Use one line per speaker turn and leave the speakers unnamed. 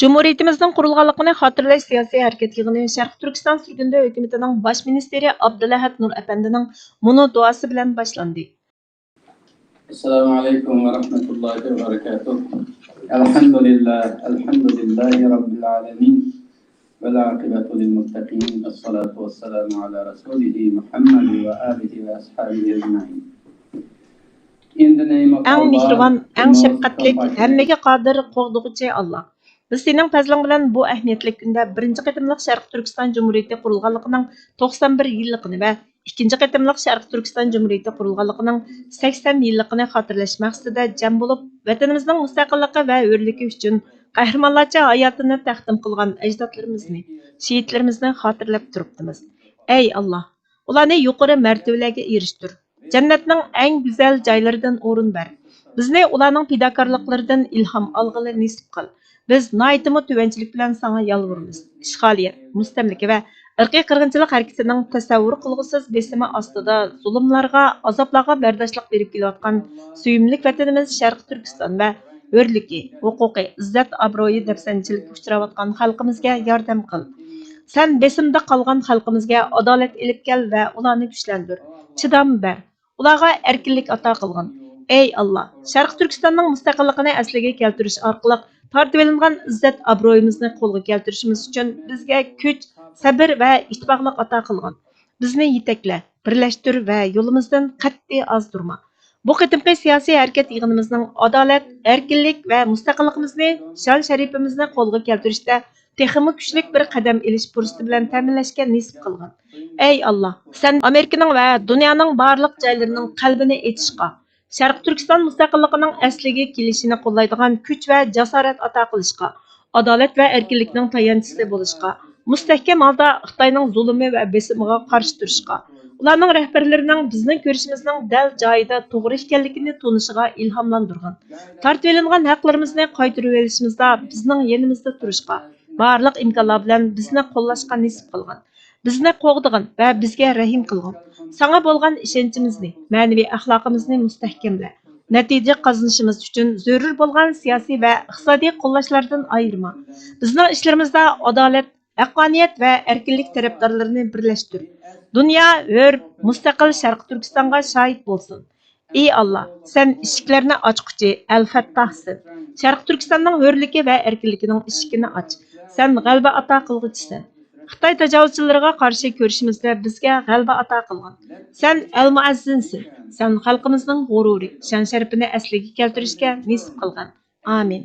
Cumhuriyetimizning qurilganligini xotirlash siyosiy harakat yig'ini Sharq Turkiston Surgunda hukumatining bosh ministri Abdulahat Nur apandining muno duosi bilan boshlandi.
Assalomu alaykum va rahmatullohi va barakatuh. Alhamdulillahi robbil alamin. Vel aqibatu lil muttaqin. Assalatu wassalamu ala rasulih Muhammad va alihi va ashabihi ajma'in.
Eng mehribon, eng shafqatlik, hammaga qodir qo'g'dug'uchi Allah. Biz sening fazling bilan bu ahamiyatli kunda birinchi qatimliq Sharq Turkiston Cumhuriyeti qurilganligining 91 yilligini va ikkinchi qatimliq Sharq Turkiston Cumhuriyeti qurilganligining 80 yilligini xotirlash maqsadida jam bo'lib, vatanimizning mustaqilligi va hurligi uchun qahramonlarcha hayotini taqdim qilgan ajdodlarimizni, shehidlarimizni xotirlab turibdimiz. Ey Allah, ularni yuqori martabalarga erishtir. Jannatning eng go'zal joylaridan o'rin ber. Bizni ularning fidokorliklaridan ilhom olg'ili nasib qil. Biz noyatimi tuvanchilik bilan sana yalvaramiz. Ishg'oliyat, mustamlika va irqiy qirg'inchilik harakatining tasavvur qilg'usiz besimi ostida zulmlarga, azoblarga bardoshlik berib kelayotgan suyimlik vatanimiz Sharq Turkiston va hurligi, huquqi, izzat, obro'yi dafsanchilikka uchrayotgan xalqimizga yordam qil. Sen besimda qolgan xalqimizga adolat elib kel va ularni kuchlantir. Chidam ber. Ularga erkinlik ato qilgin. Ey Allah, Sharq Turkistonning mustaqilligini asliga keltirish orqali tortib olingan izzat obro'yimizni qo'lga keltirishimiz uchun bizga kuch, sabr va ittifoqlik ato qilgin. Bizni yetakla, birlashtir va yo'limizdan qat'iy ozdirma. Bu qitimqi siyosiy harakat yig'inimizning adolat, erkinlik va mustaqilligimizni, shon sharifimizni qo'lga keltirishda texmi kuchlik bir qadam ilish fursati bilan ta'minlashga nasib qilgin. Ey Allah, sen Amerikaning va dunyoning barliq joylarining qalbini etishqa, Sharq Turkiston mustaqilligining asliga kelishini qo'llaydigan kuch va jasorat ato qilishqa, adolat va erkinlikning tayanchisi bo'lishqa, mustahkam holda Xitoyning zulmi va besimiga qarshi turishqa, ularning rahbarlarining bizning ko'rishimizning dal joyida to'g'ri ekanligini tunishiga ilhomlantirgin. Tortib olingan haqlarimizni qaytarib olishimizda bizning yanimizda turishqa, barliq imkonlar bilan bizni qo'llashga nasib qilgin. Bizni qo'g'digin va bizga rahim qilgin. Sana bo'lgan ishonchimizni, ma'naviy axloqimizni mustahkamla. Natija qozonishimiz uchun zarur bo'lgan siyosiy va iqtisodiy qo'llashlardan ayirma. Bizning ishlarimizda adolat, haqqoniyat va erkinlik tarafdorlarini birlashtir. Dunyo hur, mustaqil Sharq Turkistonga shohid bo'lsin. Ey Allah, sen eshiklarni ochquchi, al-Fattahsin. Sharq Turkistonning hurligi va erkinligining eshigini och. Sen g'alaba ato qilg'uchisan. Xitoy tajovuzchilariga qarshi ko'rishimizda bizga g'alaba ato qilgin. Sen al-Muazzinsin. Sen xalqimizning g'ururi, shon sharafini asliga keltirishga nasib qilgin. Amin.